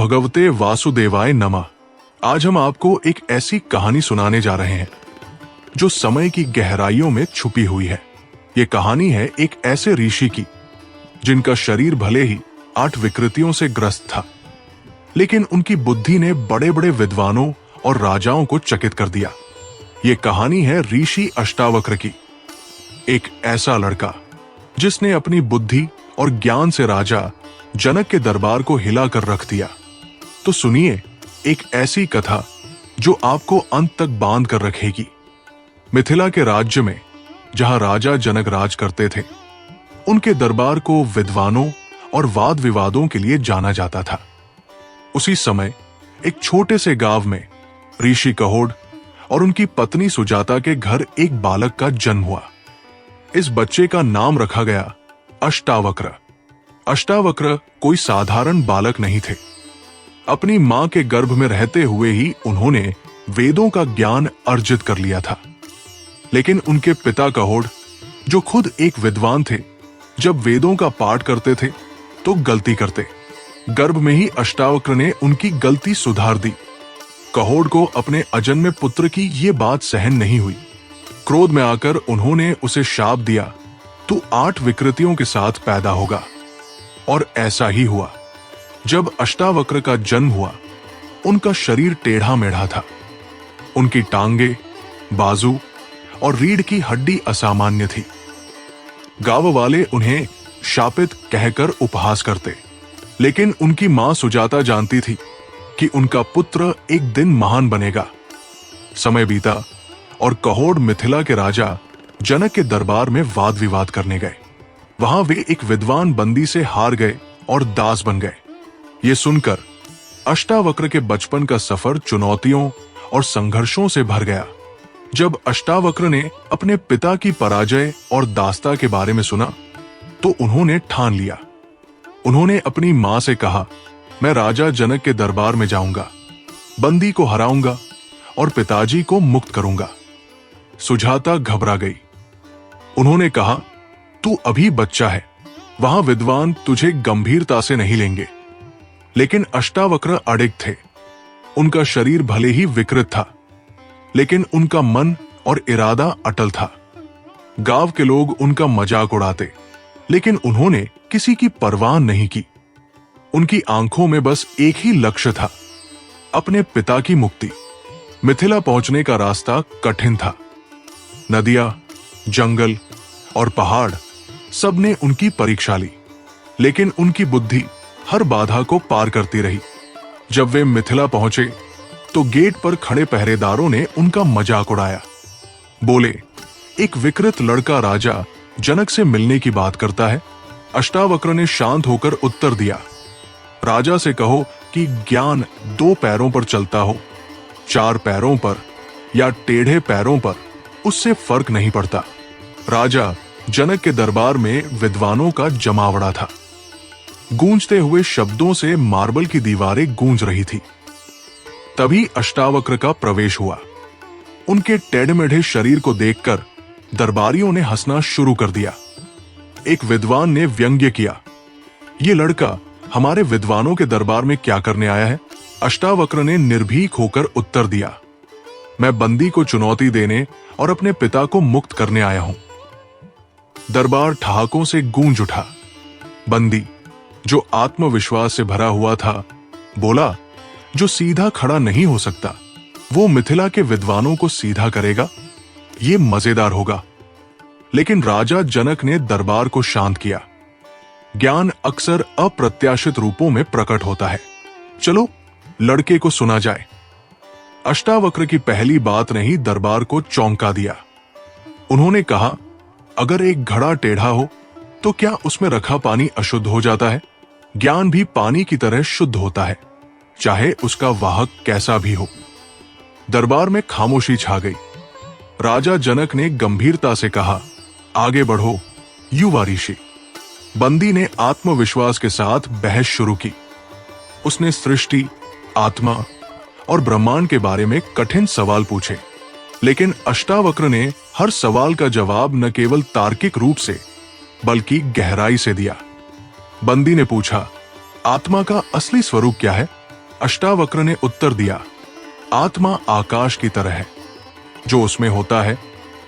भगवते वासुदेवाय नमः। आज हम आपको एक ऐसी कहानी सुनाने जा रहे हैं जो समय की गहराइयों में छुपी हुई है। ये कहानी है एक ऐसे ऋषि की जिनका शरीर भले ही 8 विकृतियों से ग्रस्त था, लेकिन उनकी बुद्धि ने बड़े बड़े विद्वानों और राजाओं को चकित कर दिया। ये कहानी है ऋषि अष्टावक्र की। एक ऐसा लड़का जिसने अपनी बुद्धि और ज्ञान से राजा जनक के दरबार को हिलाकर रख दिया। तो सुनिए एक ऐसी कथा जो आपको अंत तक बांध कर रखेगी। मिथिला के राज्य में जहां राजा जनक राज करते थे, उनके दरबार को विद्वानों और वाद विवादों के लिए जाना जाता था। उसी समय एक छोटे से गांव में ऋषि कहोड़ और उनकी पत्नी सुजाता के घर एक बालक का जन्म हुआ। इस बच्चे का नाम रखा गया अष्टावक्र। अष्टावक्र कोई साधारण बालक नहीं थे। अपनी मां के गर्भ में रहते हुए ही उन्होंने वेदों का ज्ञान अर्जित कर लिया था। लेकिन उनके पिता कहोड़, जो खुद एक विद्वान थे, जब वेदों का पाठ करते थे तो गलती करते। गर्भ में ही अष्टावक्र ने उनकी गलती सुधार दी। कहोड़ को अपने अजन्मे पुत्र की ये बात सहन नहीं हुई। क्रोध में आकर उन्होंने उसे शाप दिया, तू 8 विकृतियों के साथ पैदा होगा। और ऐसा ही हुआ। जब अष्टावक्र का जन्म हुआ, उनका शरीर टेढ़ा मेढ़ा था। उनकी टांगे, बाजू और रीढ़ की हड्डी असामान्य थी। गांव वाले उन्हें शापित कहकर उपहास करते, लेकिन उनकी मां सुजाता जानती थी कि उनका पुत्र एक दिन महान बनेगा। समय बीता और कहोड़ मिथिला के राजा जनक के दरबार में वाद विवाद करने गए। वहां वे एक विद्वान बंदी से हार गए और दास बन गए। ये सुनकर अष्टावक्र के बचपन का सफर चुनौतियों और संघर्षों से भर गया। जब अष्टावक्र ने अपने पिता की पराजय और दासता के बारे में सुना तो उन्होंने ठान लिया। उन्होंने अपनी मां से कहा, मैं राजा जनक के दरबार में जाऊंगा, बंदी को हराऊंगा और पिताजी को मुक्त करूंगा। सुजाता घबरा गई। उन्होंने कहा, तू अभी बच्चा है, वहां विद्वान तुझे गंभीरता से नहीं लेंगे। लेकिन अष्टावक्र अडिग थे। उनका शरीर भले ही विकृत था, लेकिन उनका मन और इरादा अटल था। गांव के लोग उनका मजाक उड़ाते, लेकिन उन्होंने किसी की परवाह नहीं की। उनकी आंखों में बस एक ही लक्ष्य था, अपने पिता की मुक्ति। मिथिला पहुंचने का रास्ता कठिन था। नदियां, जंगल और पहाड़ सबने उनकी परीक्षा ली, लेकिन उनकी बुद्धि हर बाधा को पार करती रही। जब वे मिथिला पहुंचे तो गेट पर खड़े पहरेदारों ने उनका मजाक उड़ाया। बोले, एक विकृत लड़का राजा जनक से मिलने की बात करता है। अष्टावक्र ने शांत होकर उत्तर दिया, राजा से कहो कि ज्ञान 2 पैरों पर चलता हो, 4 पैरों पर या टेढ़े पैरों पर, उससे फर्क नहीं पड़ता। राजा जनक के दरबार में विद्वानों का जमावड़ा था। गूंजते हुए शब्दों से मार्बल की दीवारें गूंज रही थी। तभी अष्टावक्र का प्रवेश हुआ। उनके टेढ़मेढ़े शरीर को देखकर दरबारियों ने हंसना शुरू कर दिया। एक विद्वान ने व्यंग्य किया, ये लड़का हमारे विद्वानों के दरबार में क्या करने आया है? अष्टावक्र ने निर्भीक होकर उत्तर दिया, मैं बंदी को चुनौती देने और अपने पिता को मुक्त करने आया हूं। दरबार ठहाकों से गूंज उठा। बंदी, जो आत्मविश्वास से भरा हुआ था, बोला, जो सीधा खड़ा नहीं हो सकता, वो मिथिला के विद्वानों को सीधा करेगा? ये मजेदार होगा। लेकिन राजा जनक ने दरबार को शांत किया। ज्ञान अक्सर अप्रत्याशित रूपों में प्रकट होता है। चलो लड़के को सुना जाए। अष्टावक्र की पहली बात ने ही दरबार को चौंका दिया। उन्होंने कहा, अगर एक घड़ा टेढ़ा हो तो क्या उसमें रखा पानी अशुद्ध हो जाता है? ज्ञान भी पानी की तरह शुद्ध होता है, चाहे उसका वाहक कैसा भी हो। दरबार में खामोशी छा गई। राजा जनक ने गंभीरता से कहा, आगे बढ़ो युवा ऋषि। बंदी ने आत्मविश्वास के साथ बहस शुरू की। उसने सृष्टि, आत्मा और ब्रह्मांड के बारे में कठिन सवाल पूछे, लेकिन अष्टावक्र ने हर सवाल का जवाब न केवल तार्किक रूप से बल्कि गहराई से दिया। बंदी ने पूछा, आत्मा का असली स्वरूप क्या है? अष्टावक्र ने उत्तर दिया, आत्मा आकाश की तरह है, जो उसमें होता है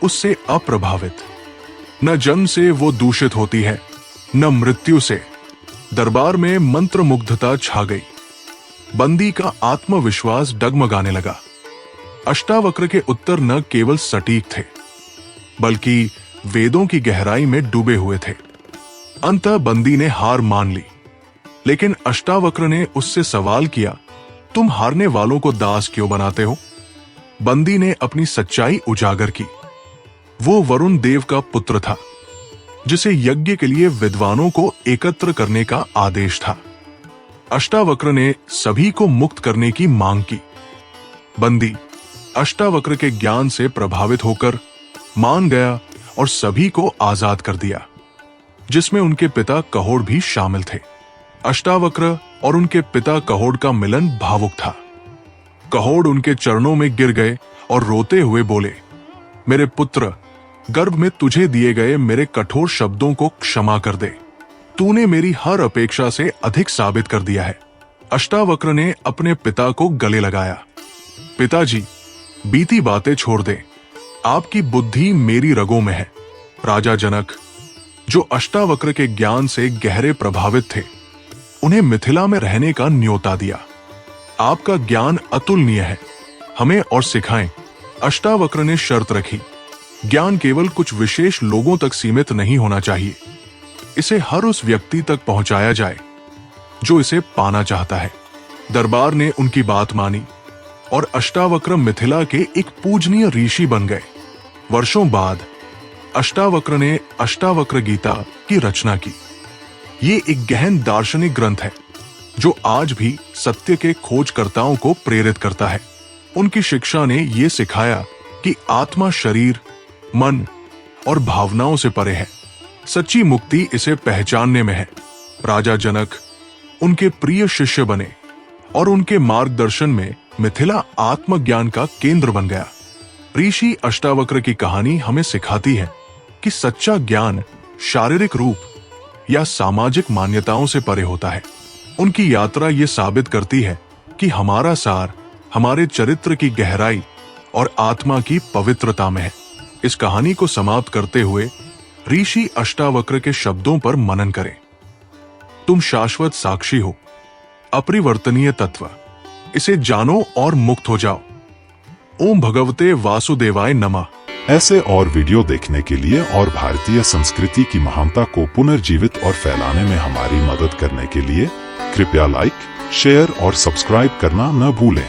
उससे अप्रभावित। न जन्म से वो दूषित होती है, न मृत्यु से। दरबार में मंत्रमुग्धता छा गई। बंदी का आत्मविश्वास डगमगाने लगा। अष्टावक्र के उत्तर न केवल सटीक थे, बल्कि वेदों की गहराई में डूबे हुए थे। अंततः बंदी ने हार मान ली, लेकिन अष्टावक्र ने उससे सवाल किया, तुम हारने वालों को दास क्यों बनाते हो? बंदी ने अपनी सच्चाई उजागर की। वो वरुण देव का पुत्र था, जिसे यज्ञ के लिए विद्वानों को एकत्र करने का आदेश था। अष्टावक्र ने सभी को मुक्त करने की मांग की। बंदी अष्टावक्र के ज्ञान से प्रभावित होकर मान गया और सभी को आजाद कर दिया, जिसमें उनके पिता कहोड़ भी शामिल थे। अष्टावक्र और उनके पिता कहोड़ का मिलन भावुक था। कहोड़ उनके चरणों में गिर गए और रोते हुए बोले, मेरे पुत्र, गर्भ में तुझे दिए गए मेरे कठोर शब्दों को क्षमा कर दे। तूने मेरी हर अपेक्षा से अधिक साबित कर दिया है। अष्टावक्र ने अपने पिता को गले लगाया। पिताजी, बीती बातें छोड़ दे, आपकी बुद्धि मेरी रगों में है। राजा जनक, जो अष्टावक्र के ज्ञान से गहरे प्रभावित थे, उन्हें मिथिला में रहने का न्योता दिया। आपका ज्ञान अतुलनीय है, हमें और सिखाएं। अष्टावक्र ने शर्त रखी, ज्ञान केवल कुछ विशेष लोगों तक सीमित नहीं होना चाहिए। इसे हर उस व्यक्ति तक पहुंचाया जाए जो इसे पाना चाहता है। दरबार ने उनकी बात मानी और अष्टावक्र मिथिला के एक पूजनीय ऋषि बन गए। वर्षों बाद अष्टावक्र ने अष्टावक्र गीता की रचना की। ये एक गहन दार्शनिक ग्रंथ है, जो आज भी सत्य के खोजकर्ताओं को प्रेरित करता है। उनकी शिक्षा ने यह सिखाया कि आत्मा शरीर, मन और भावनाओं से परे है। सच्ची मुक्ति इसे पहचानने में है। राजा जनक उनके प्रिय शिष्य बने और उनके मार्गदर्शन में मिथिला आत्मज्ञान का केंद्र बन गया। ऋषि अष्टावक्र की कहानी हमें सिखाती है कि सच्चा ज्ञान शारीरिक रूप या सामाजिक मान्यताओं से परे होता है। उनकी यात्रा ये साबित करती है कि हमारा सार हमारे चरित्र की गहराई और आत्मा की पवित्रता में है। इस कहानी को समाप्त करते हुए ऋषि अष्टावक्र के शब्दों पर मनन करें। तुम शाश्वत साक्षी हो, अपरिवर्तनीय तत्व, इसे जानो और मुक्त हो जाओ। ओम भगवते वासुदेवाय नमः। ऐसे और वीडियो देखने के लिए और भारतीय संस्कृति की महानता को पुनर्जीवित और फैलाने में हमारी मदद करने के लिए कृपया लाइक, शेयर और सब्सक्राइब करना न भूलें।